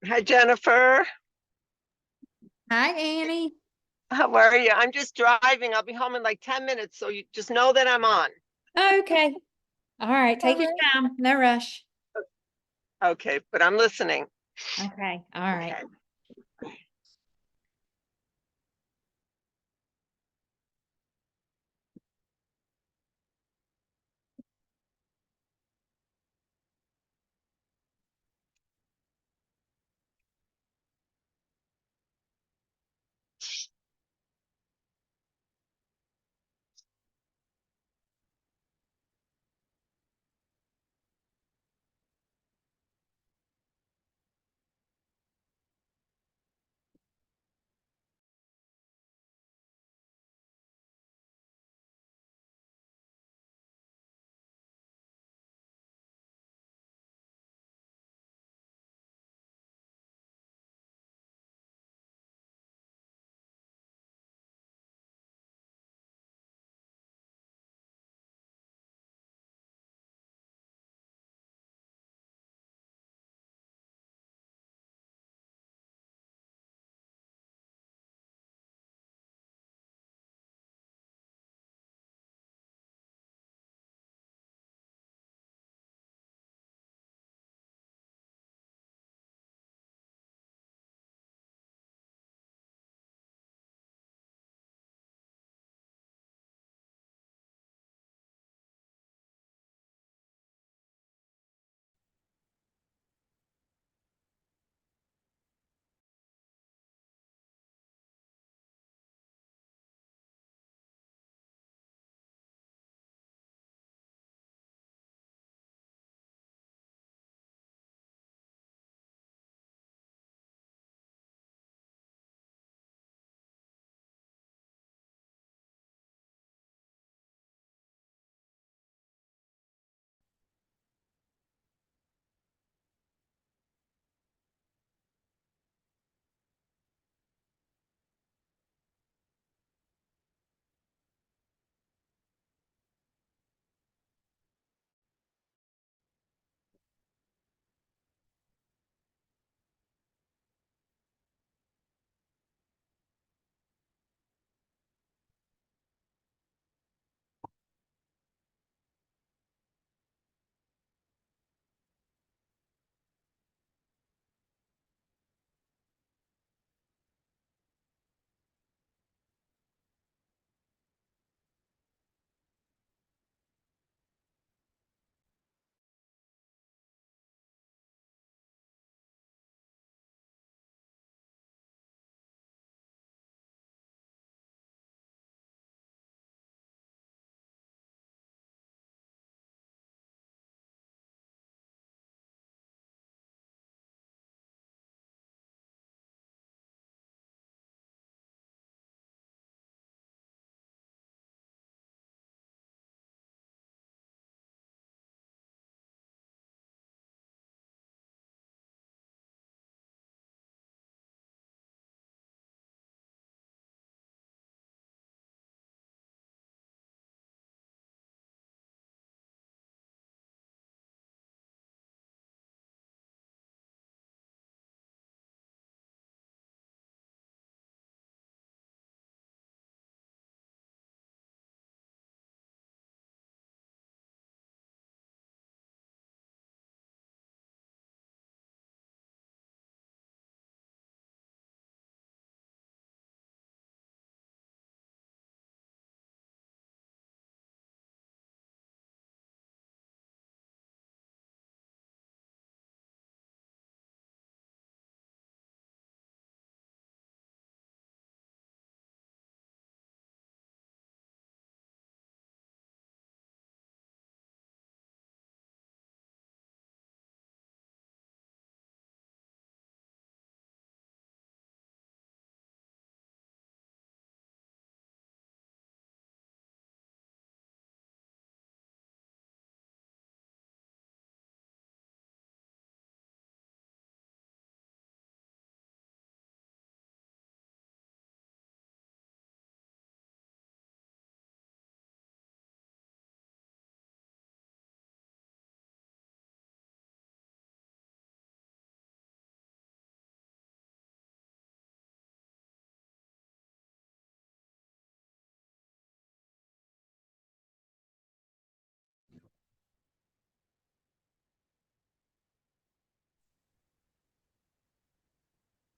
Hi, Jennifer. Hi, Annie. How are you? I'm just driving. I'll be home in like 10 minutes, so you just know that I'm on. Okay. All right. All Take your right. time. No rush. Okay, but I'm listening. Okay. All right. Okay.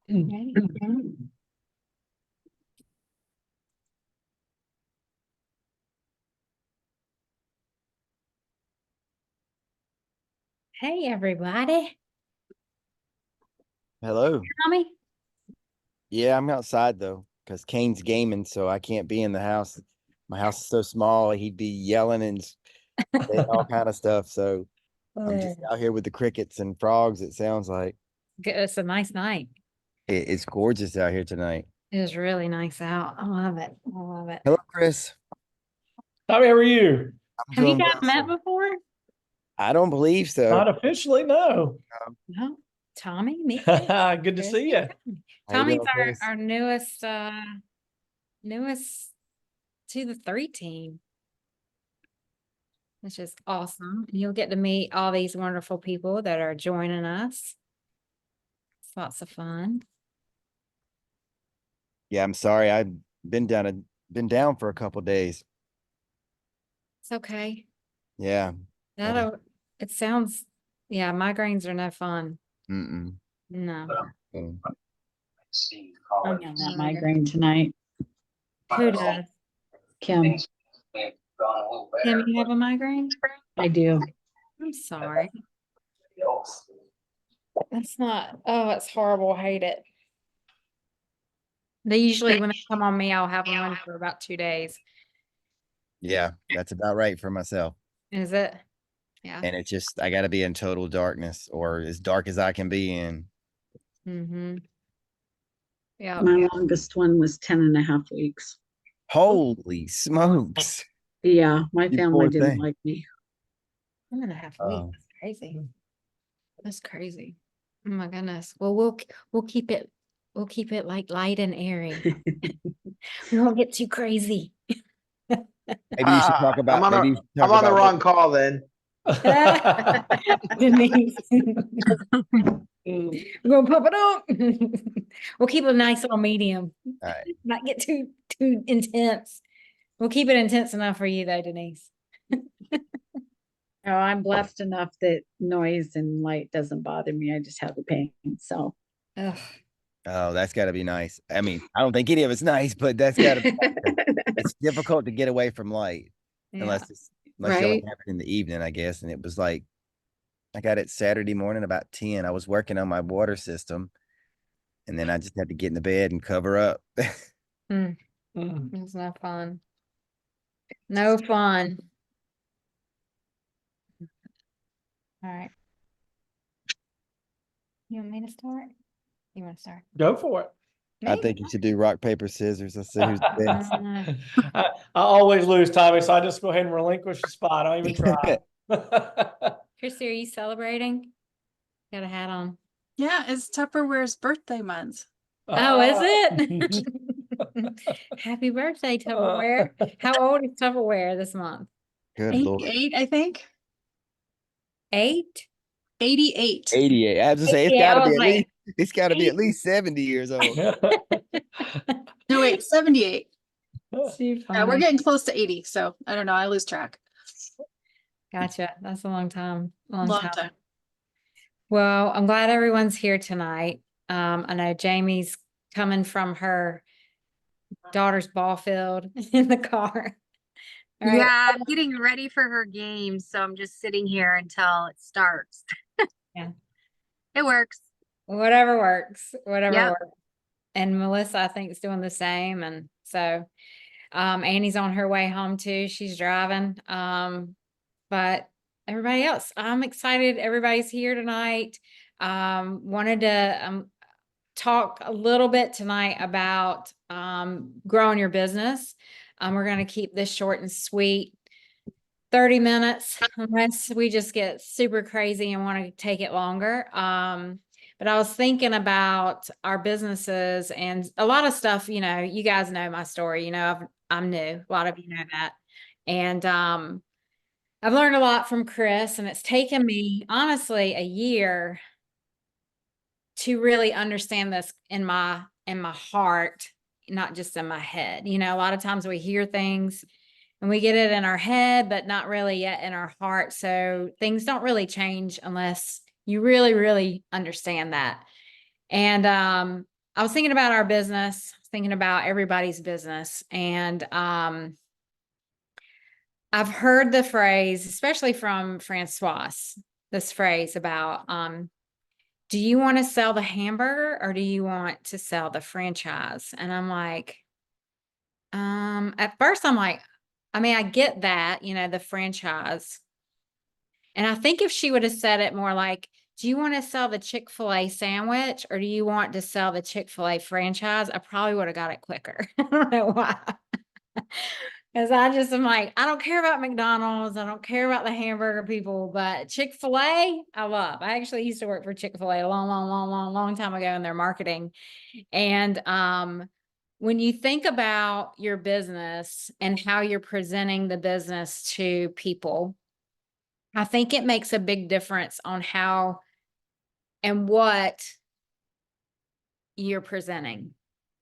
Hey, everybody. Hello. Tommy? Yeah, I'm outside though, because Kane's gaming, so I can't be in the house. My house is so small, he'd be yelling and saying all kind of stuff. So I'm just out here with the crickets and frogs, it sounds like. It's a nice night. It's gorgeous out here tonight. It is really nice out. I love it. I love it. Hello, Chris. Tommy, how are you? I'm Have you doing guys well, met sir. before? I don't believe so. Not officially, no. No. Tommy, me. Good to see you. How you Tommy's doing, Chris? our newest to the 3 team. Which is awesome. And you'll get to meet all these wonderful people that are joining us. It's lots of fun. Yeah, I'm sorry. I've been down for a couple days. It's okay. Yeah. It sounds, yeah, migraines are no fun. Mm-mm. No. Mm. I'm on that migraine tonight. Who does? Kim, Kim, you have a migraine? I do. I'm sorry. That's not, oh, it's horrible. I hate it. They usually, when they come on me, I'll have them for about 2 days. Yeah, that's about right for myself. Is it? Yeah. And it's just, I got to be in total darkness or as dark as I can be in. Mm-hmm. Yeah. My longest one was 10 and a half weeks. Holy smokes. Yeah, my You family poor didn't thing. like me. 1.5 Oh. weeks. That's crazy. That's crazy. Oh my goodness. Well, we'll keep it like light and airy. We won't get too crazy. Maybe you should talk about, I'm maybe you should I'm talk on the about wrong call then. Denise. We're gonna pop it up. We'll keep it a nice little medium. All right. Not get too intense. We'll keep it intense enough for you though, Denise. Oh, I'm blessed enough that noise and light doesn't bother me. I just have the pain. So Ugh. Oh, that's got to be nice. I mean, I don't think any of it's nice, but that's got to be it's difficult to get away from light Yeah. unless you only Right. have it in the evening, I guess. And it was like, I got it Saturday morning about 10. I was working on my water system and then I just had to get in the bed and cover up. It's no fun. No fun. All right. You want me to start? You want to start? Go for it. I Me? think you should do rock, paper, scissors. Let's see who's the best. I always lose, Tommy, so I just go ahead and relinquish the spot. I don't even try. Christy, are you celebrating? Got a hat on. Yeah, it's Tupperware's birthday month. Oh, is it? Happy birthday, Tupperware. How old is Tupperware this month? Good Lord. 88, I think. 8? 88. 88. I was to say, 88, I was like, it's got to be at least 70 years old. No, wait, 78. Too Yeah, we're funny. getting close to 80, so I don't know. I lose track. Gotcha. That's a long time. Long time. Well, I'm glad everyone's here tonight. I know Jamie's coming from her daughter's ball field in the car. All right. Yeah, I'm getting ready for her game, so I'm just sitting here until it starts. Yeah. It works. Whatever works. Whatever Yep. works. And Melissa, I think, is doing the same. And so Annie's on her way home too. She's driving. But everybody else, I'm excited. Everybody's here tonight. Wanted to talk a little bit tonight about growing your business. We're going to keep this short and sweet. 30 minutes, unless we just get super crazy and want to take it longer. But I was thinking about our businesses and a lot of stuff, you know, you guys know my story, you know, I'm new. A lot of you know that. And I've learned a lot from Chris, and it's taken me honestly a year to really understand this in my heart, not just in my head. You know, a lot of times we hear things and we get it in our head, but not really yet in our heart. So things don't really change unless you really, really understand that. And I was thinking about our business, thinking about everybody's business, and I've heard the phrase, especially from Francois, this phrase about do you want to sell the hamburger or do you want to sell the franchise? And I'm like, at first I'm like, I mean, I get that, you know, the franchise. And I think if she would have said it more like, do you want to sell the Chick-fil-A sandwich or do you want to sell the Chick-fil-A franchise? I probably would have got it quicker. I don't know why. Because I just am like, I don't care about McDonald's. I don't care about the hamburger people, but Chick-fil-A, I love. I actually used to work for Chick-fil-A a long time ago in their marketing. And when you think about your business and how you're presenting the business to people, I think it makes a big difference on how and what you're presenting.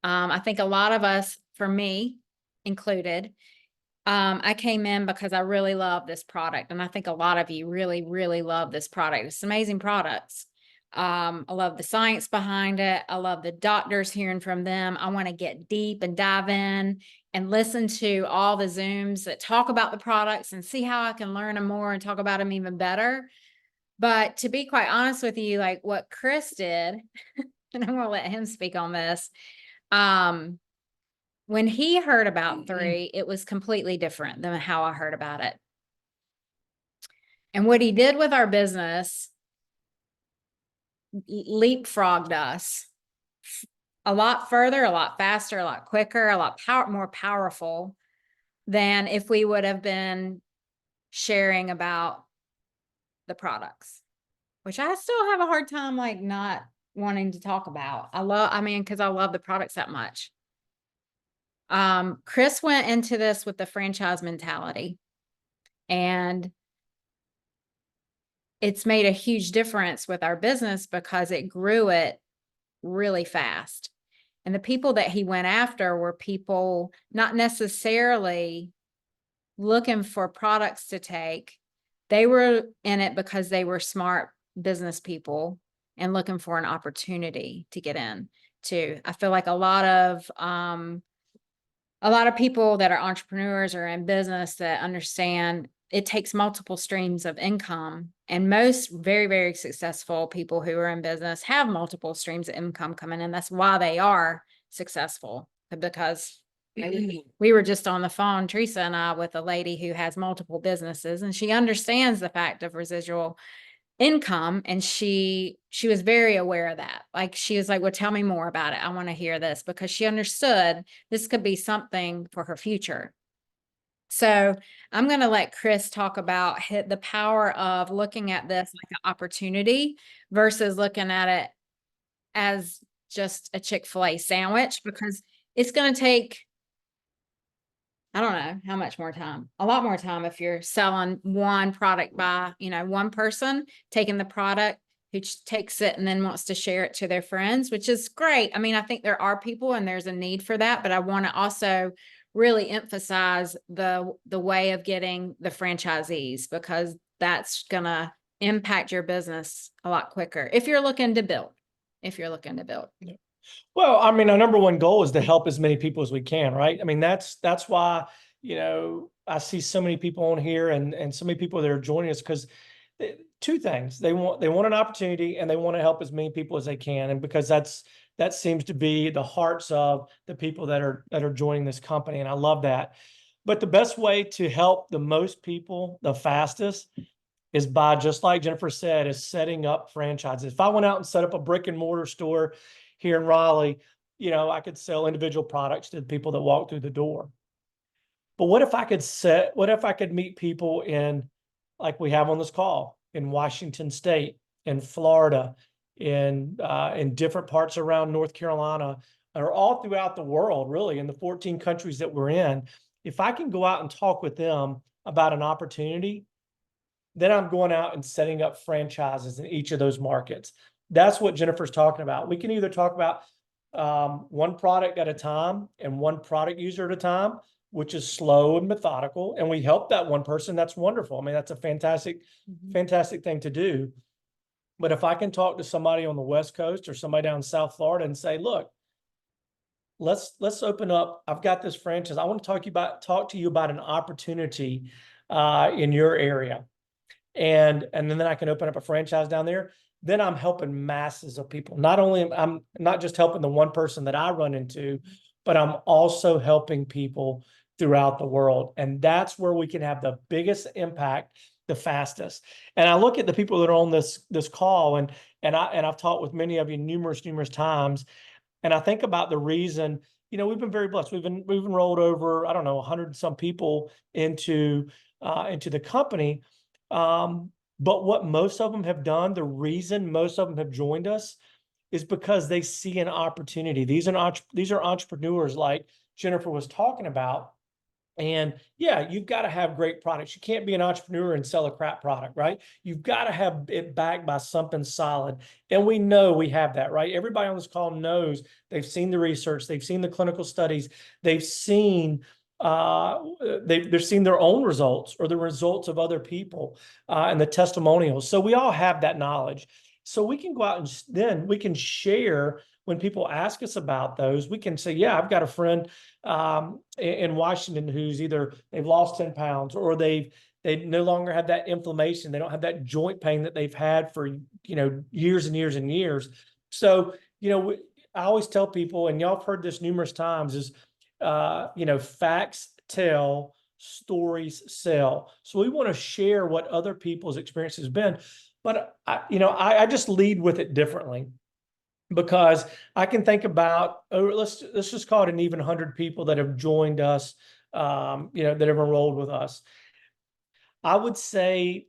I think a lot of us, for me included, I came in because I really love this product. And I think a lot of you really love this product. It's amazing products. I love the science behind it. I love the doctors, hearing from them. I want to get deep and dive in and listen to all the Zooms that talk about the products and see how I can learn them more and talk about them even better. But to be quite honest with you, like what Chris did, and I'm going to let him speak on this. When he heard about 3, it was completely different than how I heard about it. And what he did with our business leapfrogged us a lot further, a lot faster, a lot quicker, a lot more powerful than if we would have been sharing about the products, which I still have a hard time like not wanting to talk about. Because I love the products that much. Chris went into this with the franchise mentality, and it's made a huge difference with our business because it grew it really fast. And the people that he went after were people not necessarily looking for products to take. They were in it because they were smart business people and looking for an opportunity to get in too. I feel like a lot of people that are entrepreneurs or in business that understand it takes multiple streams of income, and most very successful people who are in business have multiple streams of income coming in. That's why they are successful, because we were just on the phone, Teresa and I, with a lady who has multiple businesses, and she understands the fact of residual income, and she was very aware of that. Like, she was like, well, tell me more about it. I want to hear this, because she understood this could be something for her future. So I'm going to let Chris talk about the power of looking at this like an opportunity versus looking at it as just a Chick-fil-A sandwich, because it's going to take, I don't know how much more time, a lot more time if you're selling one product by, one person taking the product who takes it and then wants to share it to their friends, which is great. I mean, I think there are people and there's a need for that, but I want to also really emphasize the way of getting the franchisees, because that's going to impact your business a lot quicker if you're looking to build. Well, I mean, our number one goal is to help as many people as we can, right? I mean, that's why, I see so many people on here and so many people that are joining us, because 2 things: they want an opportunity, and they want to help as many people as they can. And because that seems to be the hearts of the people that are joining this company. And I love that. But the best way to help the most people the fastest is by, just like Jennifer said, is setting up franchises. If I went out and set up a brick and mortar store here in Raleigh, I could sell individual products to the people that walk through the door. But what if I could meet people in, like we have on this call, in Washington State, in Florida, in different parts around North Carolina, or all throughout the world, really, in the 14 countries that we're in. If I can go out and talk with them about an opportunity, then I'm going out and setting up franchises in each of those markets. That's what Jennifer's talking about. We can either talk about one product at a time and one product user at a time, which is slow and methodical, and we help that one person. That's wonderful. I mean, that's a fantastic thing to do. But if I can talk to somebody on the West Coast or somebody down in South Florida and say, look, let's open up. I've got this franchise. I want to talk to you about an opportunity in your area. And then I can open up a franchise down there. Then I'm helping masses of people. Not only I'm not just helping the one person that I run into, but I'm also helping people throughout the world. And that's where we can have the biggest impact the fastest. And I look at the people that are on this call, and I've talked with many of you numerous times. And I think about the reason, we've been very blessed. We've enrolled over, I don't know, 100 and some people into the company. But what most of them have done, the reason most of them have joined us is because they see an opportunity. These are entrepreneurs like Jennifer was talking about. And yeah, you've got to have great products. You can't be an entrepreneur and sell a crap product, right? You've got to have it backed by something solid. And we know we have that, right? Everybody on this call knows they've seen the research, they've seen the clinical studies, they've seen they've seen their own results or the results of other people and the testimonials. So we all have that knowledge. So we can go out and then we can share when people ask us about those. We can say, yeah, I've got a friend in Washington who's either they've lost 10 pounds or they no longer have that inflammation. They don't have that joint pain that they've had for, years and years and years. So, I always tell people, and y'all have heard this numerous times, is, facts tell, stories sell. So we want to share what other people's experience has been. But I just lead with it differently, because I can think about, let's just call it an even 100 people that have joined us, that have enrolled with us. I would say,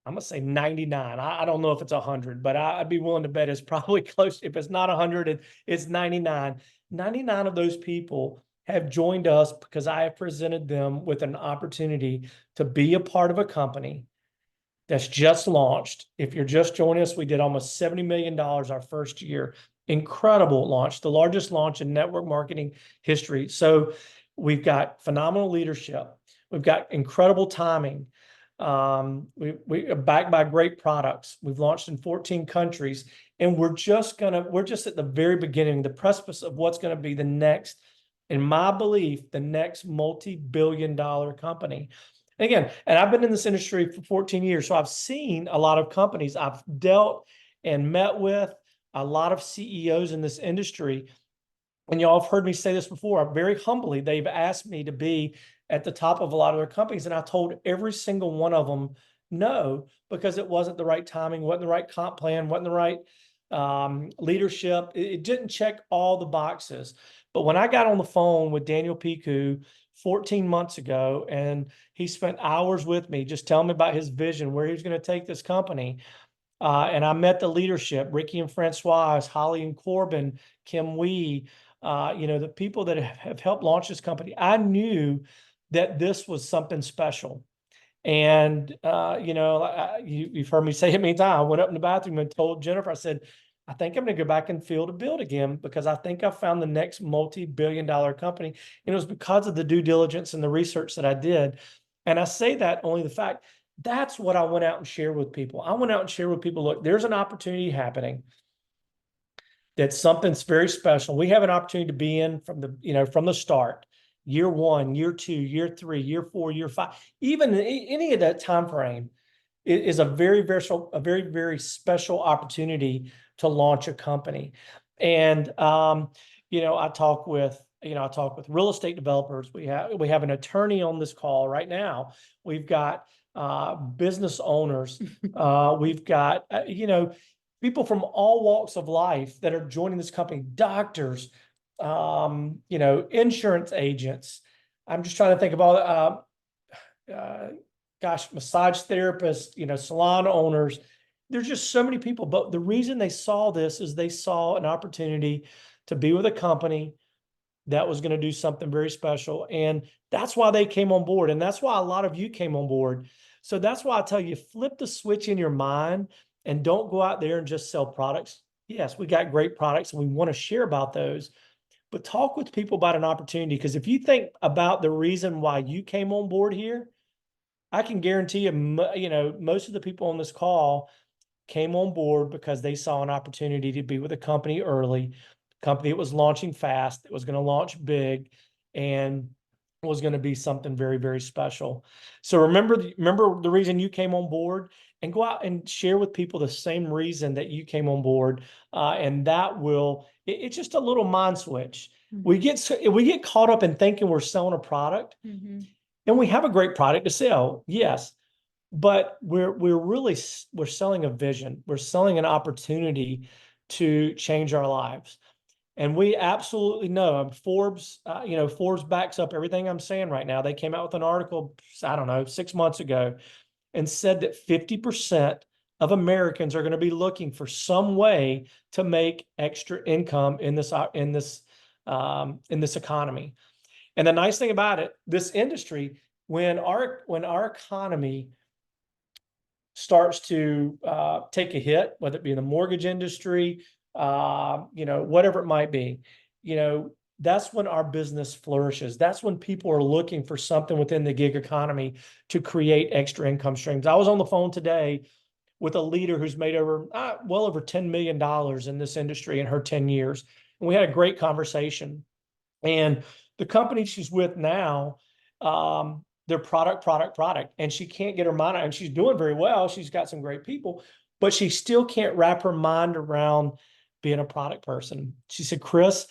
I'm gonna say 99. I don't know if it's 100, but I'd be willing to bet it's probably close. If it's not 100, it's 99. 99 of those people have joined us because I have presented them with an opportunity to be a part of a company that's just launched. If you're just joining us, we did almost $70 million our first year. Incredible launch, the largest launch in network marketing history. So we've got phenomenal leadership. We've got incredible timing. We are backed by great products. We've launched in 14 countries, and we're just at the very beginning, the precipice of what's going to be the next, in my belief, the next multi-billion-dollar company. Again, and I've been in this industry for 14 years, so I've seen a lot of companies. I've dealt and met with a lot of CEOs in this industry. And y'all have heard me say this before. Very humbly, they've asked me to be at the top of a lot of their companies. And I told every single one of them no, because it wasn't the right timing, wasn't the right comp plan, wasn't the right leadership. It didn't check all the boxes. But when I got on the phone with Daniel Piku 14 months ago, and he spent hours with me just telling me about his vision, where he was going to take this company. And I met the leadership, Ricky and Francois, Holly and Corbin, Kim Wee, the people that have helped launch this company. I knew that this was something special. And, you've heard me say it many times. I went up in the bathroom and told Jennifer, I said, I think I'm going to go back and field a build again, because I think I found the next multi-billion-dollar company. And it was because of the due diligence and the research that I did. And I say that only the fact that's what I went out and shared with people. I went out and shared with people, look, there's an opportunity happening. That's something's very special. We have an opportunity to be in from the start. Year 1, year 2, year 3, year 4, year 5, even any of that time frame is a very, very special opportunity to launch a company. And I talk with real estate developers. We have an attorney on this call right now. We've got business owners. We've got people from all walks of life that are joining this company. Doctors, insurance agents. I'm just trying to think of all massage therapists, salon owners. There's just so many people. But the reason they saw this is they saw an opportunity to be with a company that was going to do something very special. And that's why they came on board. And that's why a lot of you came on board. So that's why I tell you, flip the switch in your mind and don't go out there and just sell products. Yes, we got great products and we want to share about those. But talk with people about an opportunity, because if you think about the reason why you came on board here, I can guarantee you, most of the people on this call came on board because they saw an opportunity to be with a company early, company that was launching fast, it was going to launch big, and was going to be something very, very special. So remember the reason you came on board, and go out and share with people the same reason that you came on board. And that will, it's just a little mind switch. We get caught up in thinking we're selling a product, Mhm. and we have a great product to sell. Yes. But we're selling a vision. We're selling an opportunity to change our lives. And we absolutely know, Forbes, Forbes backs up everything I'm saying right now. They came out with an article, I don't know, 6 months ago, and said that 50% of Americans are going to be looking for some way to make extra income in this economy. And the nice thing about it, this industry, when our economy starts to take a hit, whether it be in the mortgage industry, whatever it might be, that's when our business flourishes. That's when people are looking for something within the gig economy to create extra income streams. I was on the phone today with a leader who's made well over $10 million in this industry in her 10 years. And we had a great conversation. And the company she's with now, their product. And she can't get her mind out, and she's doing very well. She's got some great people, but she still can't wrap her mind around being a product person. She said, Chris,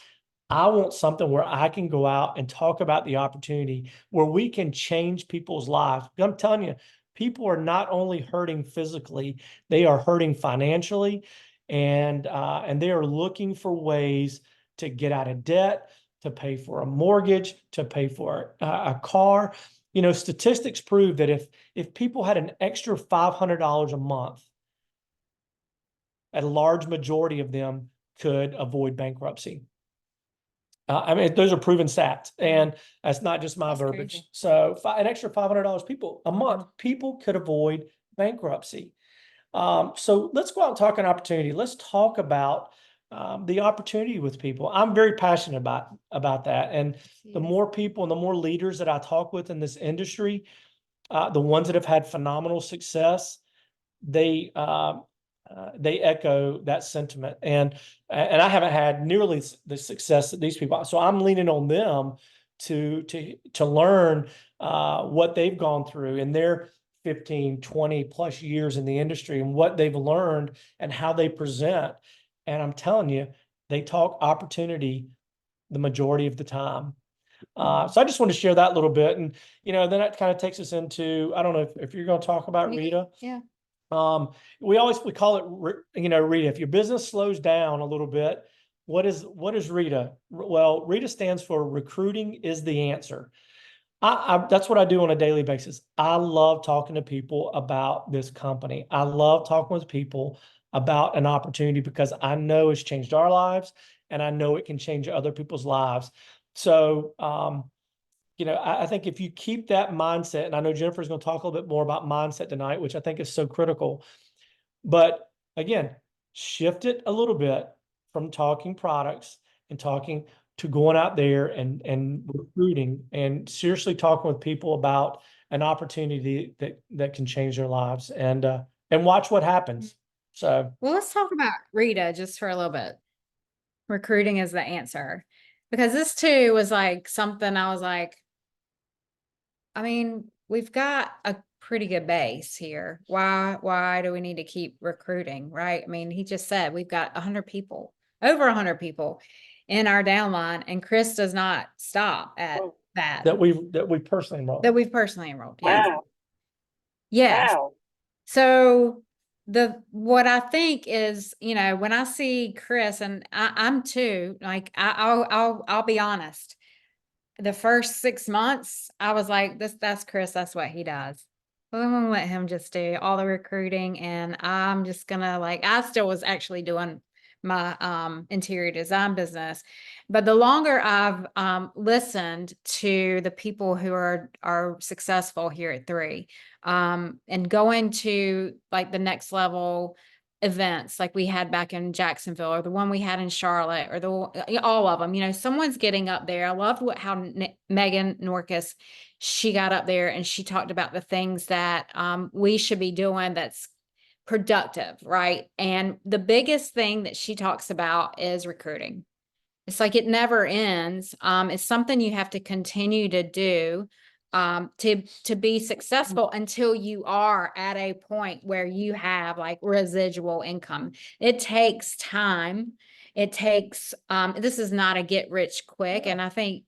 I want something where I can go out and talk about the opportunity where we can change people's lives. I'm telling you, people are not only hurting physically, they are hurting financially, and they are looking for ways to get out of debt, to pay for a mortgage, to pay for a car. Statistics prove that if people had an extra $500 a month, a large majority of them could avoid bankruptcy. Those are proven stats, and that's not just my That's verbiage. crazy. So an extra $500 a month, people could avoid bankruptcy. So let's go out and talk an opportunity. Let's talk about the opportunity with people. I'm very passionate about that. And the more people and the more leaders that I talk with in this industry, the ones that have had phenomenal success, they echo that sentiment. And I haven't had nearly the success that these people. So I'm leaning on them to learn what they've gone through in their 15, 20 plus years in the industry, and what they've learned and how they present. And I'm telling you, they talk opportunity the majority of the time. So I just want to share that little bit. And, then that kind of takes us into, I don't know if you're going to talk about Rita. Yeah. We call it, Rita, if your business slows down a little bit, what is Rita? Well, Rita stands for Recruiting is the Answer. That's what I do on a daily basis. I love talking to people about this company. I love talking with people about an opportunity because I know it's changed our lives, and I know it can change other people's lives. So, I think if you keep that mindset, and I know Jennifer's going to talk a little bit more about mindset tonight, which I think is so critical. But again, shift it a little bit from talking products and talking to going out there and recruiting and seriously talking with people about an opportunity that can change their lives, and watch what happens. So, Well, let's talk about Rita just for a little bit. Recruiting is the answer, because this too was like something I was like, I mean, we've got a pretty good base here. Why do we need to keep recruiting, right? I mean, he just said we've got 100 people, over 100 people in our downline, and Chris does not stop at that. that we personally enrolled. That we've personally enrolled. Yes. Wow. Yes. Wow. So what I think is, when I see Chris, and I'm too, like I'll be honest. The first 6 months, I was like, that's Chris, that's what he does. Well, I'm gonna let him just do all the recruiting, and I'm just gonna, I still was actually doing my interior design business. But the longer I've listened to the people who are successful here at 3, and going to the next level events like we had back in Jacksonville, or the one we had in Charlotte, or all of them, someone's getting up there. I loved how Megan Norcus, she got up there and she talked about the things that we should be doing that's productive, right? And the biggest thing that she talks about is recruiting. It's like it never ends. It's something you have to continue to do to be successful until you are at a point where you have like residual income. It takes time. It takes this is not a get rich quick. And I think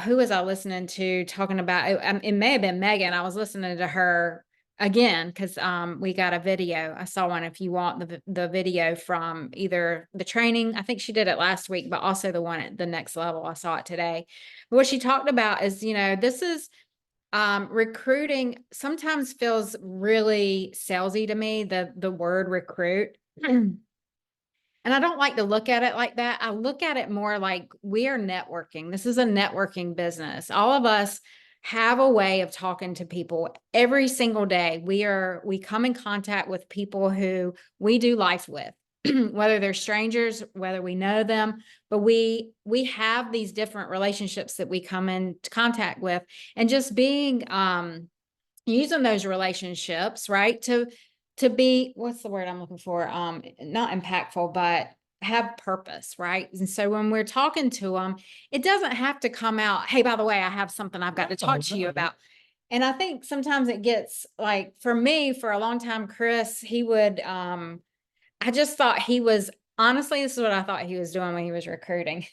who was I listening to talking about it may have been Megan. I was listening to her again because we got a video. I saw one if you want the video from either the training, I think she did it last week, but also the one at the next level. I saw it today. But what she talked about is, you know, this is recruiting sometimes feels really salesy to me, the word recruit. And I don't like to look at it like that. I look at it more like we are networking. This is a networking business. All of us have a way of talking to people every single day. We come in contact with people who we do life with, whether they're strangers, whether we know them, but we have these different relationships that we come in contact with, and just being using those relationships, right, to be, what's the word I'm looking for? Not impactful, but have purpose, right? And so when we're talking to them, it doesn't have to come out, hey, by the way, I have something I've got to talk to you about. And I think sometimes it gets like, for me, for a long time, Chris, he would, I just thought he was, honestly, this is what I thought he was doing when he was recruiting.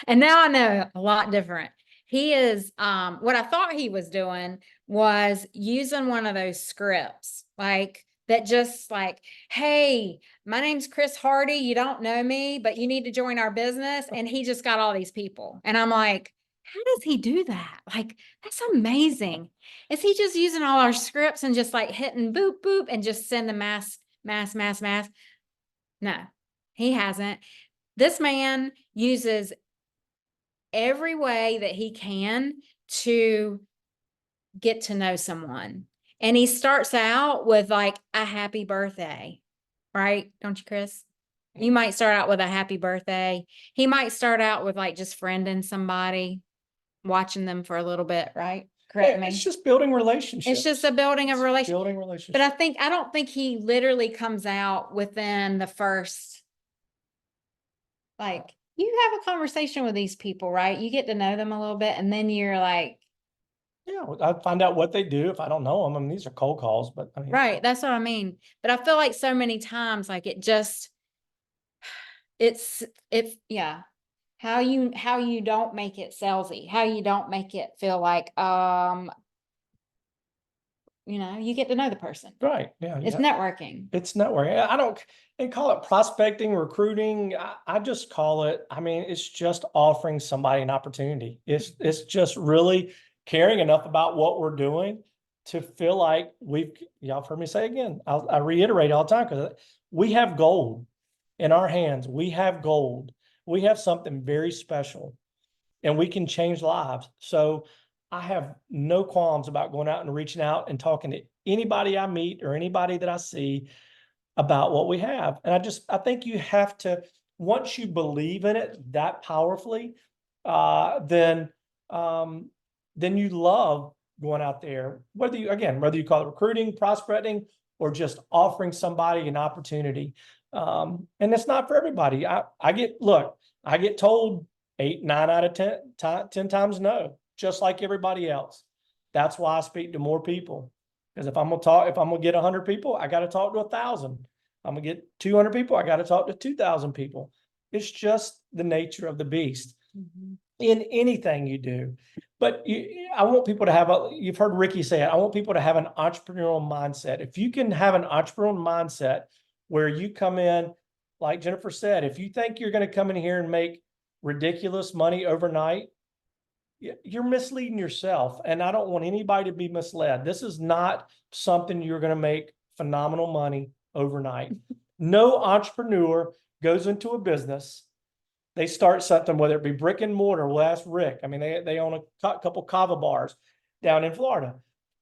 And now I know a lot different. He is, what I thought he was doing was using one of those scripts, like that just like, hey, my name's Chris Hardy. You don't know me, but you need to join our business. And he just got all these people. And I'm like, how does he do that? Like, that's amazing. Is he just using all our scripts and just like hitting boop, boop, and just send the mass? No, he hasn't. This man uses every way that he can to get to know someone. And he starts out with like a happy birthday, right? Don't you, Chris? You might start out with a happy birthday. He might start out with like just friending somebody, watching them for a little bit, right? Correct me. It's just building relationships. It's just a building of relationship. Building relationships. But I don't think he literally comes out within the first, like, you have a conversation with these people, right? You get to know them a little bit, and then you're like, yeah, I find out what they do if I don't know them. I mean, these are cold calls, but I mean, right, that's what I mean. But I feel like so many times, like yeah, how you don't make it salesy, how you don't make it feel like, you get to know the person. right. Yeah. It's networking. It's networking. I don't and call it prospecting, recruiting. I just call it, I mean, it's just offering somebody an opportunity. It's just really caring enough about what we're doing to feel like y'all have heard me say again, I reiterate all the time, because we have gold in our hands. We have gold. We have something very special, and we can change lives. So I have no qualms about going out and reaching out and talking to anybody I meet or anybody that I see about what we have. And I think you have to, once you believe in it that powerfully, then you love going out there, whether you call it recruiting, prospecting, or just offering somebody an opportunity. And it's not for everybody. I get told 8, 9 out of 10 times no, just like everybody else. That's why I speak to more people. Because if I'm gonna get 100 people, I got to talk to 1,000. I'm gonna get 200 people, I got to talk to 2,000 people. It's just the nature of the beast in anything you do. But I want people to have you've heard Ricky say it, I want people to have an entrepreneurial mindset. If you can have an entrepreneurial mindset where you come in, like Jennifer said, if you think you're going to come in here and make ridiculous money overnight, you're misleading yourself. And I don't want anybody to be misled. This is not something you're going to make phenomenal money overnight. No entrepreneur goes into a business. They start something, whether it be brick and mortar. We'll ask Rick. I mean, they own a couple kava bars down in Florida.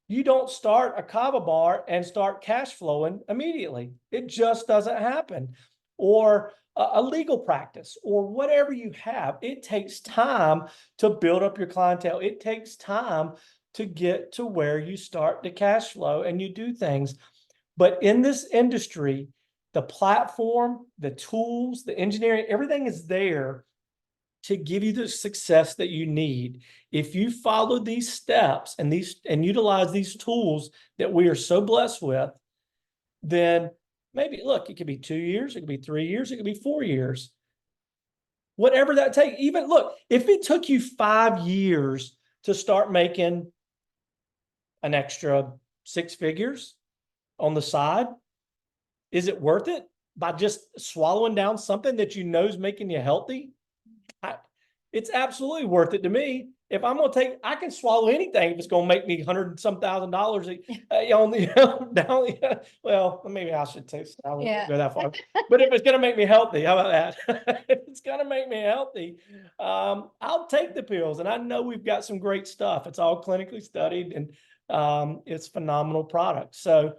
You don't start a kava bar and start cash flowing immediately. It just doesn't happen. Or a legal practice, or whatever you have. It takes time to build up your clientele. It takes time to get to where you start to cash flow and you do things. But in this industry, the platform, the tools, the engineering, everything is there to give you the success that you need. If you follow these steps and utilize these tools that we are so blessed with, then maybe, look, it could be 2 years, it could be 3 years, it could be 4 years. Whatever that takes. Even look, if it took you 5 years to start making an extra 6 figures on the side, is it worth it by just swallowing down something that you know is making you healthy? It's absolutely worth it to me. If I'm going to take, I can swallow anything if it's going to make me $100-some thousand dollars on the, well, maybe I should take, I won't Yeah. go that far. But if it's going to make me healthy, how about that? If it's going to make me healthy, I'll take the pills. And I know we've got some great stuff. It's all clinically studied, and it's phenomenal product. So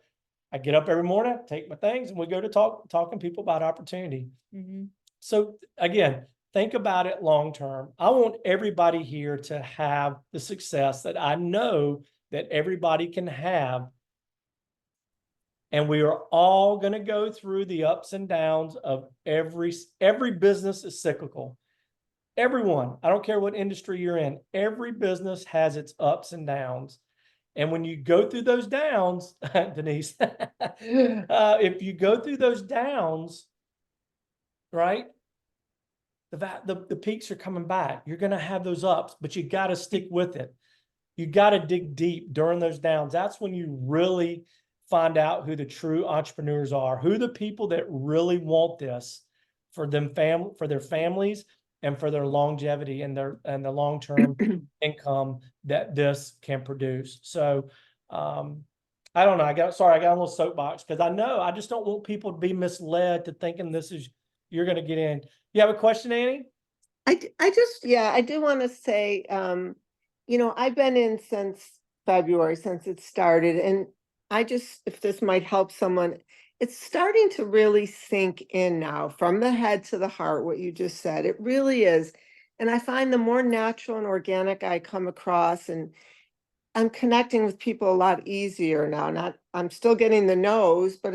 I get up every morning, take my things, and we go to talking people about opportunity. Mhm. So again, think about it long term. I want everybody here to have the success that I know that everybody can have. And we are all going to go through the ups and downs of every business is cyclical. Everyone, I don't care what industry you're in, every business has its ups and downs. And when you go through those downs, Denise, if you go through those downs, right? The peaks are coming back. You're going to have those ups, but you got to stick with it. You got to dig deep during those downs. That's when you really find out who the true entrepreneurs are, who the people that really want this for for their families and for their longevity and the long-term income that this can produce. So, I don't know. I got a little soapbox because I just don't want people to be misled to thinking you're going to get in. You have a question, Annie? I do want to say, I've been in since February, since it started, and if this might help someone, it's starting to really sink in now from the head to the heart, what you just said. It really is. And I find the more natural and organic I come across, and I'm connecting with people a lot easier now. I'm still getting the no's, but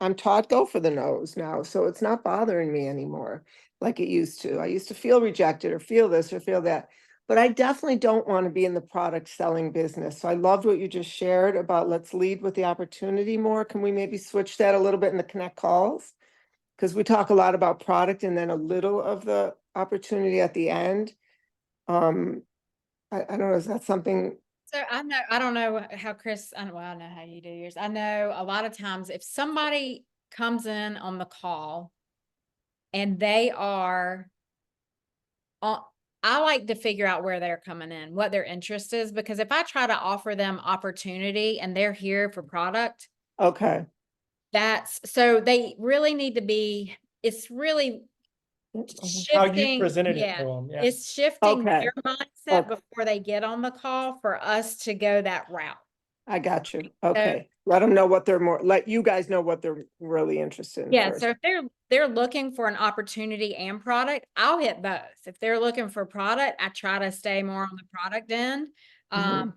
I'm taught go for the no's now. So it's not bothering me anymore like it used to. I used to feel rejected or feel this or feel that, but I definitely don't want to be in the product selling business. So I loved what you just shared about let's lead with the opportunity more. Can we maybe switch that a little bit in the Connect calls? Because we talk a lot about product and then a little of the opportunity at the end. I don't know, is that something? So I don't know how Chris, I know how you do yours. I know a lot of times if somebody comes in on the call and they are I like to figure out where they're coming in, what their interest is, because if I try to offer them opportunity and they're here for product, Okay. so they really need to be, it's really How you shifting. presented it to Yeah. them. Yeah. It's shifting Okay. their mindset Okay. before they get on the call for us to go that route. I got you. Okay. Let them know what let you guys know what they're really interested in Yeah, first. so if they're looking for an opportunity and product, I'll hit both. If they're looking for product, I try to stay more on the product end. Mhm.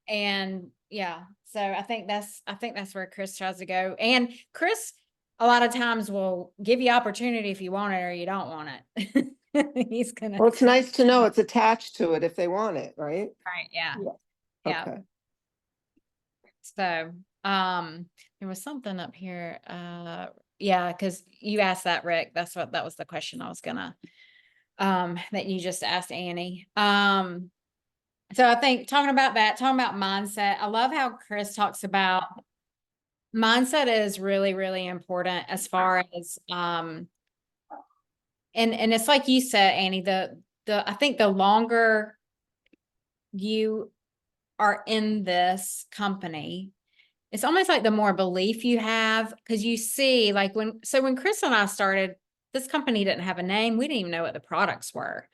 And yeah, so I think that's where Chris tries to go. And Chris, a lot of times will give you opportunity if you want it or you don't want it. He's gonna. Well, it's nice to know it's attached to it if they want it, right? Right, yeah. Yeah. Yeah. Okay. So, there was something up here. Yeah, because you asked that, Rick. That was the question I was gonna, that you just asked Annie. So I think talking about mindset, I love how Chris talks about mindset is really, really important as far as, and it's like you said, Annie, I think the longer you are in this company, it's almost like the more belief you have, because you see, like when Chris and I started, this company didn't have a name. We didn't even know what the products were.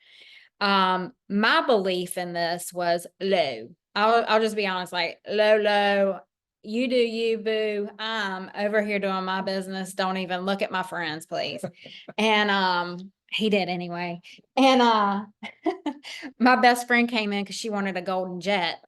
My belief in this was low. I'll just be honest, like low, you do you, boo. I'm over here doing my business. Don't even look at my friends, please. And he did anyway. And my best friend came in because she wanted a golden jet.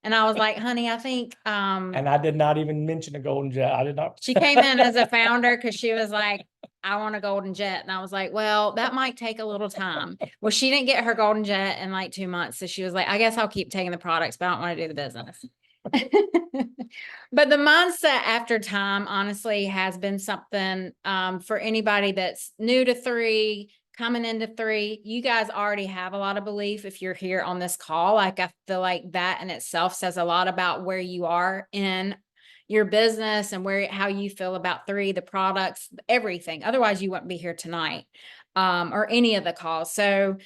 And I was like, honey, I think, And I did not even mention a Golden Jet. I did not. she came in as a founder because she was like, I want a Golden Jet. And I was like, well, that might take a little time. Well, she didn't get her Golden Jet in like 2 months. So she was like, I guess I'll keep taking the products, but I don't want to do the business. But the mindset after time, honestly, has been something for anybody that's new to 3, coming into 3. You guys already have a lot of belief if you're here on this call. Like, I feel like that in itself says a lot about where you are in your business and how you feel about 3, the products, everything. Otherwise, you wouldn't be here tonight or any of the calls. So,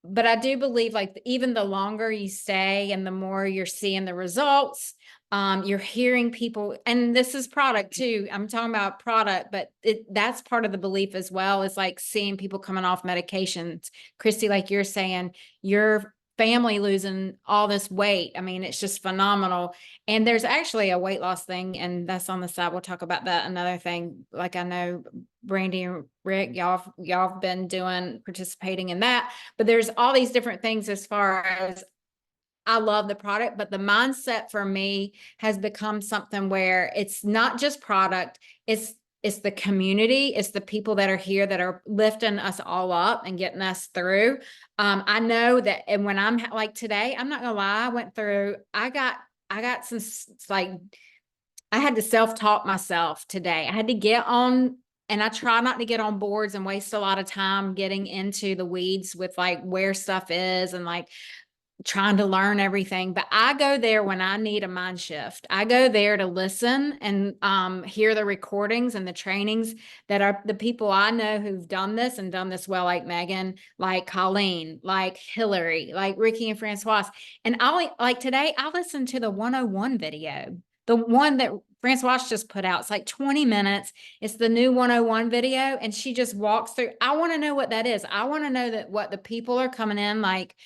but I do believe like even the longer you stay and the more you're seeing the results, you're hearing people, and this is product too. I'm talking about product, but that's part of the belief as well, is like seeing people coming off medications. Christy, like you're saying, your family losing all this weight. I mean, it's just phenomenal. And there's actually a weight loss thing, and that's on the side. We'll talk about that. Another thing, like I know Brandy and Rick, y'all have been participating in that. But there's all these different things as far as I love the product, but the mindset for me has become something where it's not just product, it's the community, it's the people that are here that are lifting us all up and getting us through. I know that, and when I'm like today, I'm not gonna lie, I got some like, I had to self-talk myself today. I had to get on, and I try not to get on boards and waste a lot of time getting into the weeds with like where stuff is and like trying to learn everything. But I go there when I need a mind shift. I go there to listen and hear the recordings and the trainings that are the people I know who've done this and done this well, like Megan, like Colleen, like Hillary, like Ricky and Francoise. And like today, I listened to the 101 video, the one that Francoise just put out. It's like 20 minutes. It's the new 101 video. And she just walks through. I want to know what that is. I want to know that what the people are coming in like,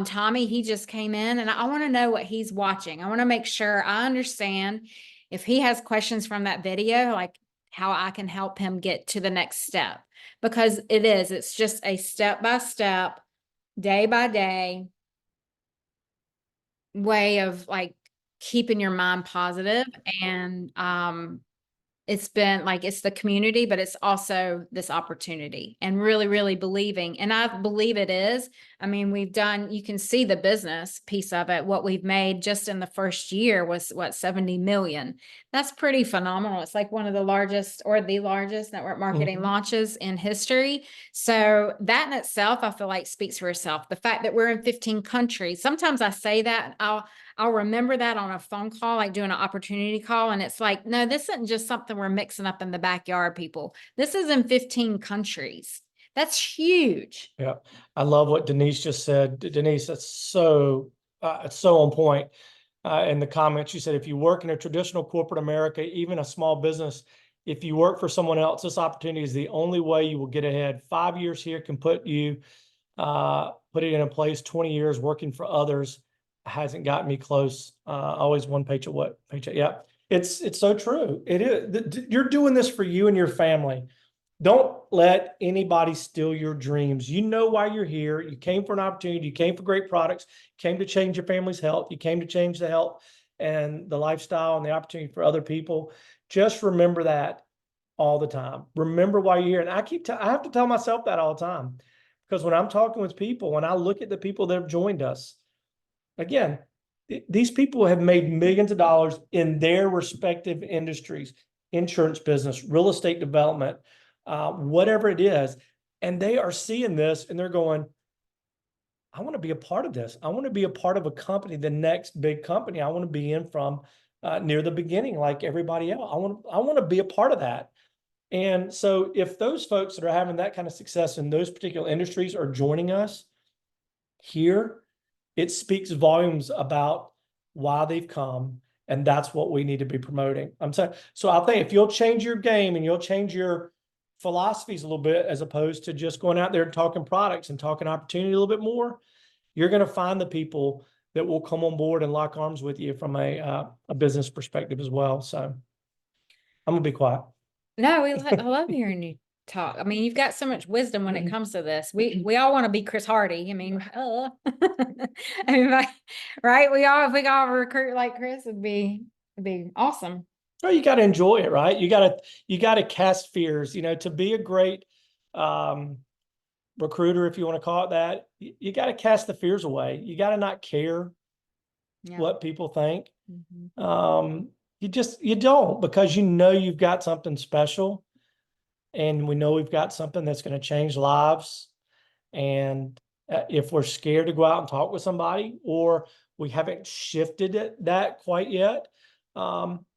Tommy, he just came in, and I want to know what he's watching. I want to make sure I understand if he has questions from that video, like how I can help him get to the next step, because it's just a step-by-step, day-by-day way of like keeping your mind positive. And it's been like, it's the community, but it's also this opportunity, and really, really believing. And I believe it is. I mean, you can see the business piece of it. What we've made just in the first year was 70 million. That's pretty phenomenal. It's like one of the largest or the largest network marketing launches in history. So that in itself, I feel like speaks for itself. The fact that we're in 15 countries, sometimes I say that, I'll remember that on a phone call, like doing an opportunity call. And it's like, no, this isn't just something we're mixing up in the backyard, people. This is in 15 countries. That's huge. Yeah. I love what Denise just said. Denise, that's it's so on point. In the comments, you said, if you work in a traditional corporate America, even a small business, if you work for someone else, this opportunity is the only way you will get ahead. 5 years here can put it in a place. 20 years working for others hasn't gotten me close. Always one paycheck. Yeah, it's so true. It is. You're doing this for you and your family. Don't let anybody steal your dreams. You know why you're here. You came for an opportunity. You came for great products. You came to change your family's health. You came to change the health and the lifestyle and the opportunity for other people. Just remember that all the time. Remember why you're here. And I have to tell myself that all the time, because when I'm talking with people, when I look at the people that have joined us, again, these people have made millions of dollars in their respective industries, insurance business, real estate development, whatever it is. And they are seeing this and they're going, I want to be a part of this. I want to be a part of a company, the next big company. I want to be in from near the beginning, like everybody else. I want to be a part of that. And so if those folks that are having that kind of success in those particular industries are joining us here, it speaks volumes about why they've come. And that's what we need to be promoting. So I think if you'll change your game and you'll change your philosophies a little bit, as opposed to just going out there and talking products and talking opportunity a little bit more, you're going to find the people that will come on board and lock arms with you from a business perspective as well. So I'm gonna be quiet. No, I love hearing you. talk. I mean, you've got so much wisdom when it comes to this. We all want to be Chris Hardy. I mean, I mean, right? If we all recruit like Chris, it'd be awesome. Well, you got to enjoy it, right? You got to cast fears, to be a great, recruiter, if you want to call it that. You got to cast the fears away. You got to not care Yeah. what people think. Mhm. You don't, because you've got something special, and we know we've got something that's going to change lives. And if we're scared to go out and talk with somebody, or we haven't shifted that quite yet,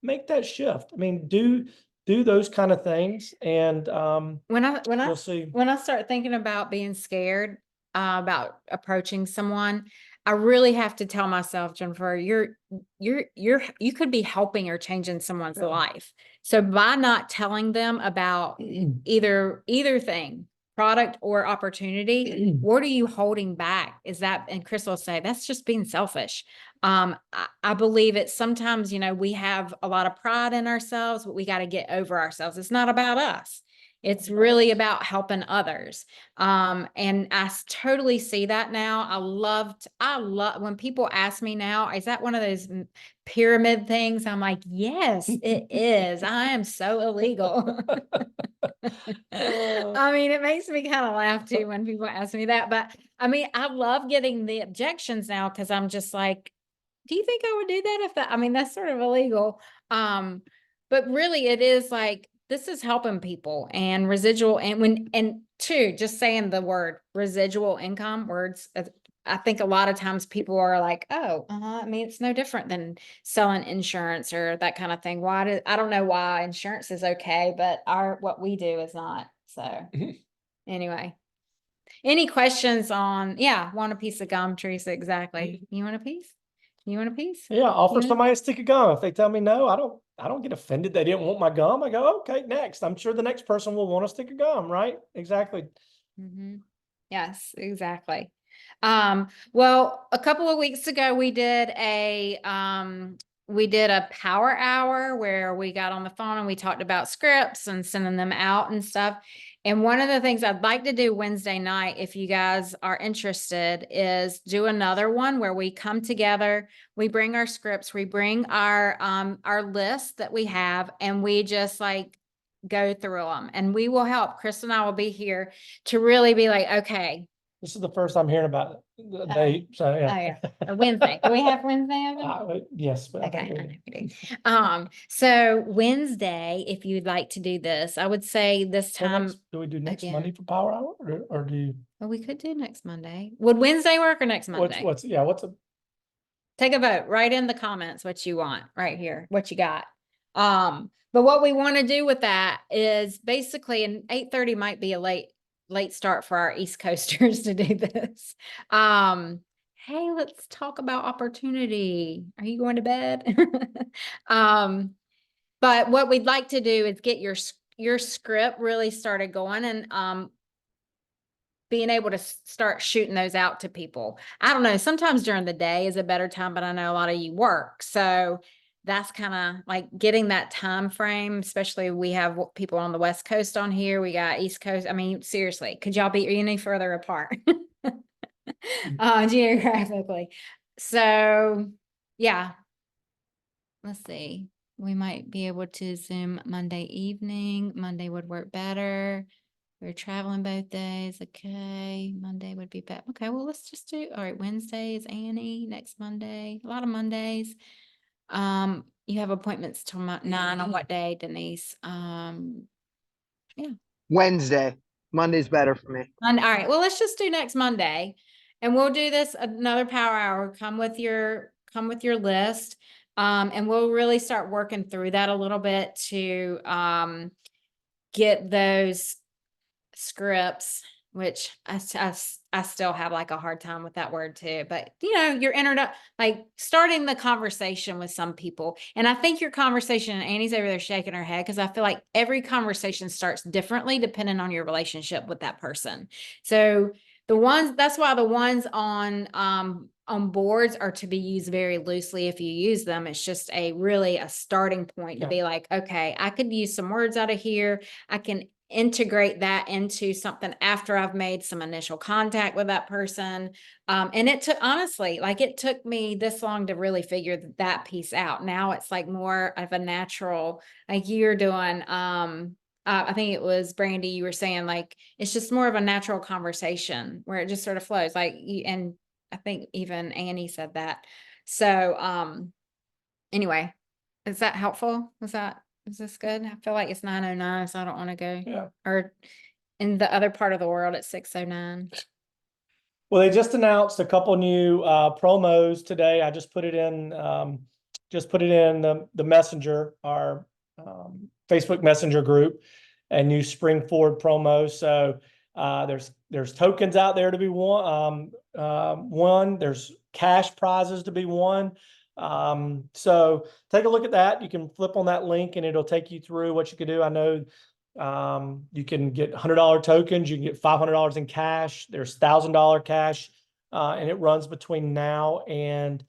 make that shift. I mean, do those kind of things, and we'll see. When I start thinking about being scared about approaching someone, I really have to tell myself, Jennifer, you could be helping or changing someone's Yeah. life. So by not telling them about either thing, product or opportunity, what are you holding back? Is that, and Chris will say, that's just being selfish. I believe it sometimes, we have a lot of pride in ourselves, but we got to get over ourselves. It's not about us. It's really about helping others. And I totally see that now. I love when people ask me now, is that one of those pyramid things? I'm like, yes, it is. I am so illegal. I mean, it makes me kind of laugh too when people ask me that, but I mean, I love getting the objections now, because I'm just like, do you think I would do that I mean, that's sort of illegal. But really it is like, this is helping people, and residual, and two, just saying the word residual income words. I think a lot of times people are like, oh, I mean, it's no different than selling insurance or that kind of thing. I don't know why insurance is okay, but what we do is not. So anyway, any questions on, want a piece of gum, Teresa? Exactly. You want a piece? You want a piece? Yeah, offer Yeah. somebody a stick of gum. If they tell me no, I don't get offended. They didn't want my gum. I go, okay, next. I'm sure the next person will want a stick of gum, right? Exactly. Mm-hmm. Yes, exactly. Well, a couple of weeks ago, we did a power hour where we got on the phone and we talked about scripts and sending them out and stuff. And one of the things I'd like to do Wednesday night, if you guys are interested, is do another one where we come together, we bring our scripts, we bring our list that we have, and we just like go through them, and we will help. Chris and I will be here to really be like, okay. This is the first I'm hearing about the date. So yeah. Oh yeah, a Wednesday. Do we have Wednesday open? Yes, but I Okay, think I we know we do. So Wednesday, if you'd like to do this, I would say this time. do we do next again. Monday for power hour, or do you? Well, we could do next Monday. Would Wednesday work or next Monday? What's Take a vote. Write in the comments what you want right here, what you got. But what we want to do with that is basically, and 8:30 might be a late start for our East Coasters to do this. Hey, let's talk about opportunity. Are you going to bed? But what we'd like to do is get your script really started going, and being able to start shooting those out to people. I don't know, sometimes during the day is a better time, but I know a lot of you work. So that's kind of like getting that time frame, especially we have people on the West Coast on here. We got East Coast. I mean, seriously, could y'all be any further apart? Geographically. So yeah, let's see. We might be able to Zoom Monday evening. Monday would work better. We're traveling both days. Okay. Monday would be better. Okay. Well, let's just do, all right. Wednesday is Annie, next Monday, a lot of Mondays. You have appointments till 9 on what day, Denise? Wednesday. Monday's better for me. All right. Well, let's just do next Monday, and we'll do this another power hour. Come with your list. And we'll really start working through that a little bit to, get those scripts, which I still have like a hard time with that word too, but you're like starting the conversation with some people. And I think your conversation, and Annie's over there shaking her head, because I feel like every conversation starts differently depending on your relationship with that person. So that's why the ones on boards are to be used very loosely. If you use them, it's just really a starting point to be like, okay, I could use some words out of here. I can integrate that into something after I've made some initial contact with that person. And it took, honestly, like it took me this long to really figure that piece out. Now it's like more of a natural, like you're doing, I think it was Brandy, you were saying like, it's just more of a natural conversation where it just sort of flows like you, and I think even Annie said that. So, anyway, is that helpful? Is this good? I feel like it's 9:09, so I don't want to go. Yeah. Or in the other part of the world, it's 6:09. Well, they just announced a couple new promos today. I just put it in the messenger, our Facebook Messenger group, and new spring forward promos. So there's tokens out there to be won. There's cash prizes to be won. So take a look at that. You can flip on that link and it'll take you through what you can do. I know you can get $100 tokens, you can get $500 in cash. There's $1,000 cash, and it runs between now and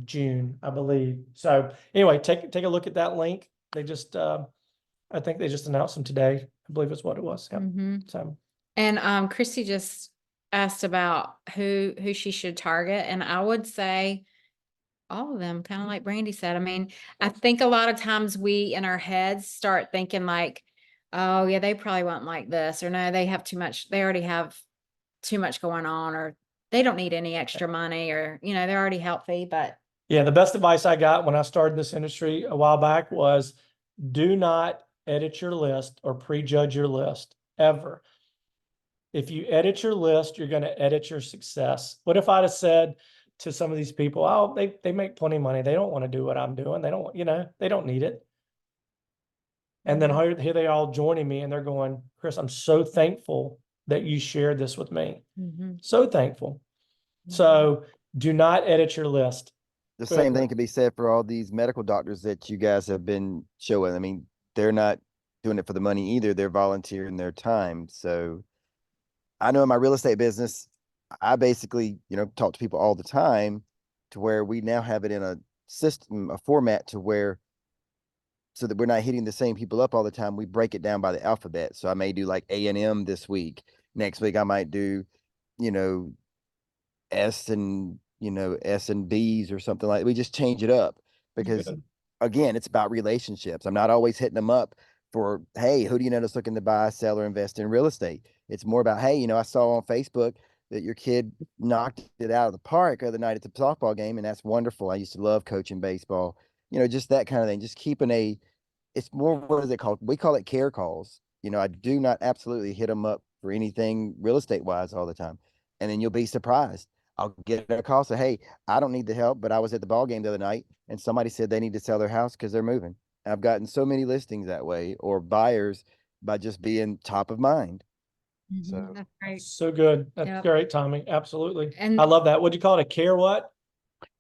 June, I believe. So anyway, take a look at that link. They just I think they just announced them today. I believe is what it was. Yep. So And Christy just asked about who she should target, and I would say all of them, kind of like Brandy said. I mean, I think a lot of times we in our heads start thinking like, oh yeah, they probably won't like this, or no, they have too much, they already have too much going on, or they don't need any extra money, or they're already healthy. But yeah, the best advice I got when I started this industry a while back was do not edit your list or prejudge your list ever. If you edit your list, you're going to edit your success. What if I'd have said to some of these people, oh, they make plenty of money. They don't want to do what I'm doing. They don't, they don't need it. And then here they are all joining me and they're going, Chris, I'm so thankful that you shared this with me. So thankful. So do not edit your list. The Go ahead, same Rick. thing can be said for all these medical doctors that you guys have been showing. I mean, they're not doing it for the money either. They're volunteering their time. So I know in my real estate business, I basically, talk to people all the time to where we now have it in a system, a format to where, so that we're not hitting the same people up all the time. We break it down by the alphabet. So I may do like A&M this week. Next week I might do, S and S and B's or something like that. We just change it up because Good. again, it's about relationships. I'm not always hitting them up for, hey, who do you know that's looking to buy, sell, or invest in real estate? It's more about, hey, I saw on Facebook that your kid knocked it out of the park the other night at the softball game, and that's wonderful. I used to love coaching baseball. Just that kind of thing. Just keeping it's more, what is it called? We call it care calls. I do not absolutely hit them up for anything real estate wise all the time. And then you'll be surprised. I'll get a call, say, hey, I don't need the help, but I was at the ball game the other night and somebody said they need to sell their house because they're moving. And I've gotten so many listings that way, or buyers, by just being top of mind. So that's great. So good. That's Yep. great, Tommy. Absolutely. And I love that. What do you call it? A care what?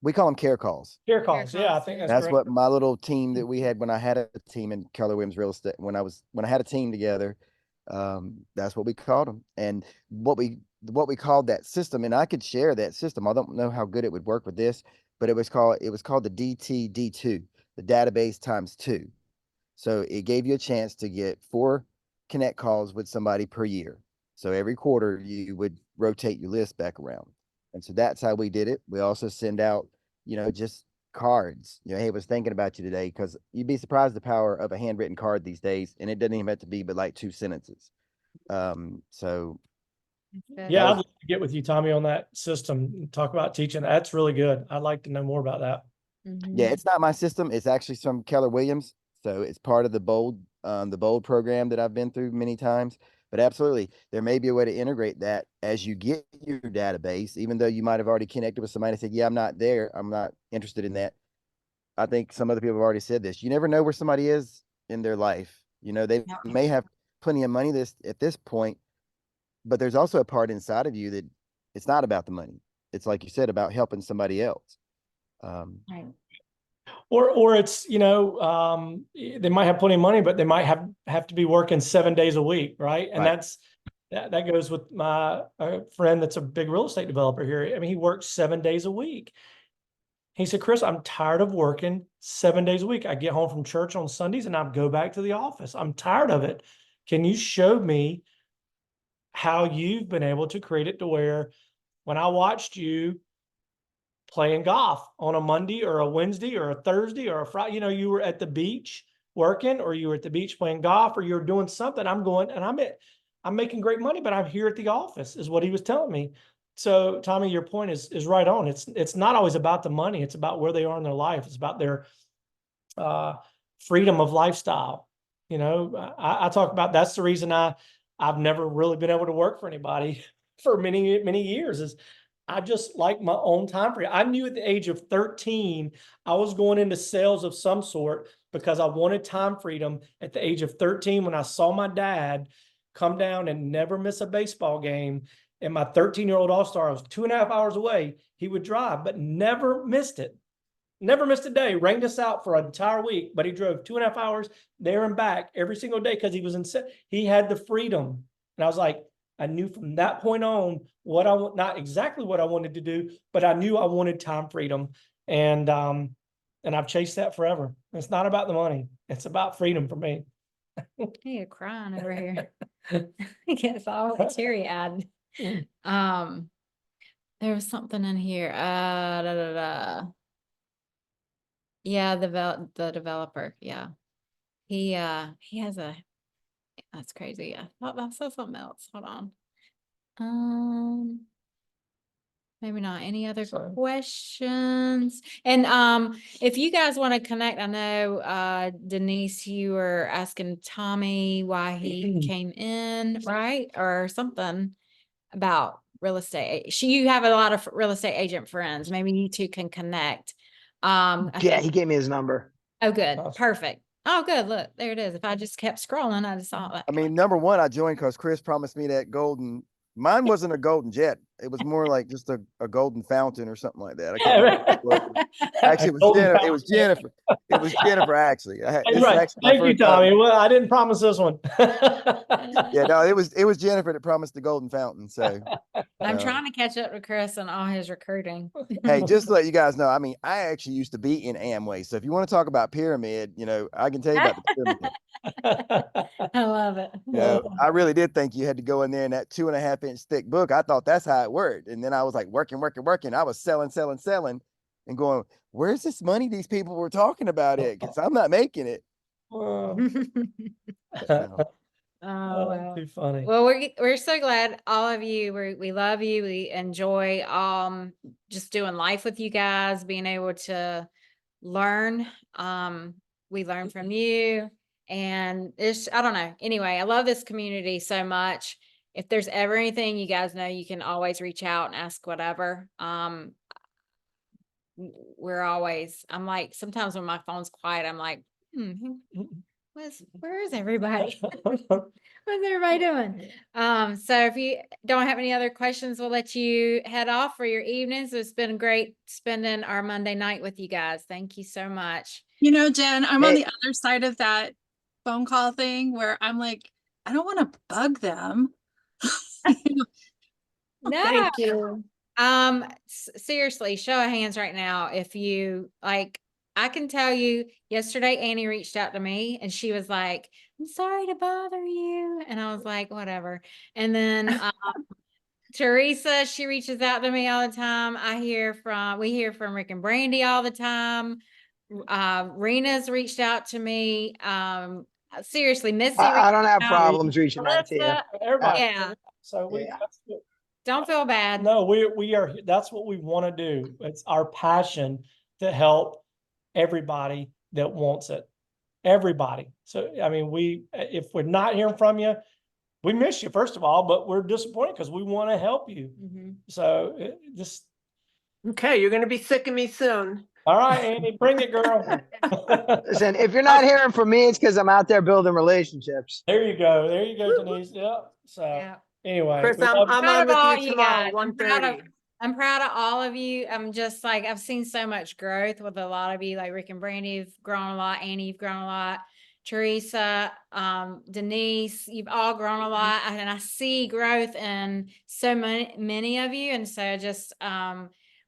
we call them care calls. Care calls. Yeah, I calls, think yeah. that's That's great. what my little team that we had when I had a team in Keller Williams Real Estate, when I had a team together, that's what we called them. And what we called that system, and I could share that system. I don't know how good it would work with this, but it was called the DTD2, the database times 2. So it gave you a chance to get 4 connect calls with somebody per year. So every quarter you would rotate your list back around. And so that's how we did it. We also send out, just cards. Hey, I was thinking about you today, because you'd be surprised the power of a handwritten card these days. And it doesn't even have to be but like 2 sentences. So Yeah, That I'd was- love to get with you, Tommy, on that system and talk about teaching. That's really good. I'd like to know more about that. yeah, it's not my system. It's actually some Keller Williams. So it's part of the bold program that I've been through many times. But absolutely, there may be a way to integrate that as you get your database, even though you might have already connected with somebody and said, yeah, I'm not there. I'm not interested in that. I think some other people have already said this. You never know where somebody is in their life. They Yep. may have plenty of money at this point, but there's also a part inside of you that it's not about the money. It's like you said, about helping somebody else. Right. Or it's, they might have plenty of money, but they might have to be working 7 days a week, right? And Right. that goes with my friend that's a big real estate developer here. I mean, he works 7 days a week. He said, Chris, I'm tired of working 7 days a week. I get home from church on Sundays and I go back to the office. I'm tired of it. Can you show me how you've been able to create it to where when I watched you playing golf on a Monday or a Wednesday or a Thursday or a Friday, you know, you were at the beach working, or you were at the beach playing golf, or you're doing something. I'm going and I'm making great money, but I'm here at the office, is what he was telling me. So Tommy, your point is right on. It's not always about the money. It's about where they are in their life. It's about their freedom of lifestyle. You know, I talk about, that's the reason I've never really been able to work for anybody for many, many years, is I just like my own time frame. I knew at the age of 13, I was going into sales of some sort because I wanted time freedom. At the age of 13, when I saw my dad come down and never miss a baseball game, and my 13-year-old all-star was 2.5 hours away, he would drive, but never missed it. Never missed a day, rained us out for an entire week, but he drove 2.5 hours there and back every single day because he was he had the freedom. And I was like, I knew from that point on what I want, not exactly what I wanted to do, but I knew I wanted time freedom. And I've chased that forever. It's not about the money. It's about freedom for me. You're crying over here. He gets all teary-eyed. There was something in here. Yeah, the developer. Yeah. He has that's crazy. I thought I saw something else. Hold on. Maybe not. Any other Sorry. questions? And if you guys want to connect, I know Denise, you were asking Tommy why he came in, right? Or something about real estate. You have a lot of real estate agent friends. Maybe you two can connect. I Yeah, think- he gave me his number. Oh, good. Awesome. Perfect. Oh, good. Look, there it is. If I just kept scrolling, I just saw that. I mean, number one, I joined because Chris promised me that golden. Mine wasn't a golden jet. It was more like just a golden fountain or something like that. I can't remember what it was. Actually, it was Jennifer. It was Jennifer. Actually, this is Right. actually my Thank you, first time. Tommy. Well, I didn't promise this one. Yeah, no, it was Jennifer that promised the golden fountain. So I'm trying to catch up to Chris and all his recruiting. hey, just to let you guys know, I mean, I actually used to be in Amway. So if you want to talk about pyramid, I can tell you about the pyramid. I love it. I really did think you had to go in there in that 2.5-inch thick book. I thought that's how it worked. And then I was like working. I was selling and going, where's this money these people were talking about it? Because I'm not making it. Oh, well. Too funny. Well, we're so glad all of you. We love you. We enjoy just doing life with you guys, being able to learn. We learn from you, and I don't know. Anyway, I love this community so much. If there's ever anything, you guys know you can always reach out and ask whatever. I'm like, sometimes when my phone's quiet, I'm like, where is everybody? What's everybody doing? So if you don't have any other questions, we'll let you head off for your evenings. It's been great spending our Monday night with you guys. Thank you so much. You know, Jen, I'm on Hey. the other side of that phone call thing where I'm like, I don't want to bug them. No, Thank you. seriously, show of hands right now. If you like, I can tell you yesterday, Annie reached out to me and she was like, I'm sorry to bother you. And I was like, whatever. And then, Teresa, she reaches out to me all the time. We hear from Rick and Brandy all the time. Rena's reached out to me. Seriously, Missy. I don't have reached out. problems reaching out to you. Melissa, Everybody. yeah. So Yeah. Don't feel bad. No, we are, that's what we want to do. It's our passion to help everybody that wants it. Everybody. So, I mean, if we're not hearing from you, we miss you, first of all, but we're disappointed because we want to help you. Mhm. So just, Okay, you're gonna be sick of me soon. all right, Andy, bring it, girl. Listen, if you're not hearing from me, it's because I'm out there building relationships. There you go. There you go, Denise. Yeah. So Yeah. anyway, Chris, we I'm love you. I'm Proud on of with all you you tomorrow, guys. 1:30. I'm proud of all of you. I'm just like, I've seen so much growth with a lot of you, like Rick and Brandy, you've grown a lot. Annie, you've grown a lot. Teresa, Denise, you've all grown a lot. And I see growth in so many of you. And so just,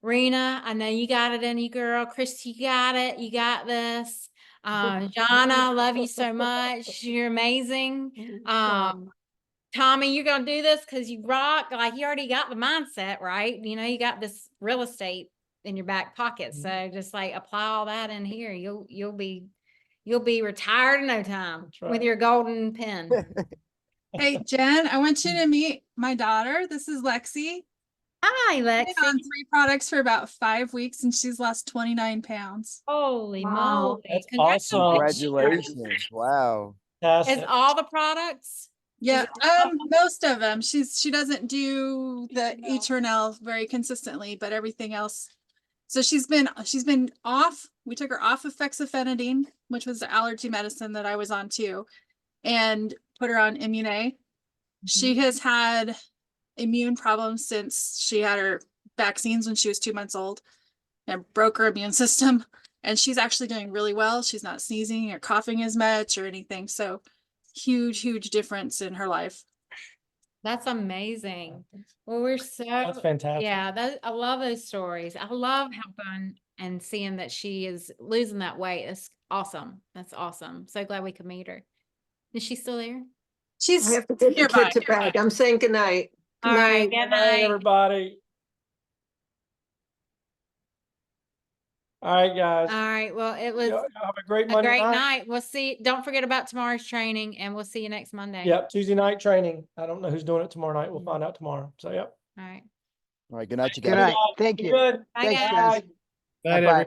Rena, I know you got it in you, girl. Chris, you got it. You got this. Jana, I love you so much. You're amazing. Tommy, you're gonna do this because you rock. Like you already got the mindset, right? You know, you got this real estate in your back pocket. So just like apply all that in here. You'll be retired in no time That's with right. your golden pen. Hey, Jen, I want you to meet my daughter. This is Lexi. Hi, She's been Lexi. on 3 products for about 5 weeks and she's lost 29 pounds. Holy Wow. moly. That's awesome. Congratulations. Wow. Is Fantastic. all the products? Yeah, most of them. She doesn't do the Eternel very consistently, but everything else. So she's been off. We took her off of fexofenadine, which was the allergy medicine that I was on too, and put her on Immune. She has had immune problems since she had her vaccines when she was 2 months old and broke her immune system. And she's actually doing really well. She's not sneezing or coughing as much or anything. So huge difference in her life. That's amazing. Well, we're so That's fantastic. yeah, I love those stories. I love helping and seeing that she is losing that weight. That's awesome. That's awesome. So glad we could meet her. Is she still there? I She's have to get the nearby. kid to bed. I'm saying goodnight. All right, good Good night, night. everybody. All right, guys. All right. Well, it was Y'all have a great a Monday great night. night. We'll see. Don't forget about tomorrow's training and we'll see you next Monday. Yep, Tuesday night training. I don't know who's doing it tomorrow night. We'll find out tomorrow. So, yep. All right. All right. Good night, you Good guys. night. Thank Be you. Good. Bye, Thanks, guys. guys. Bye. Bye-bye.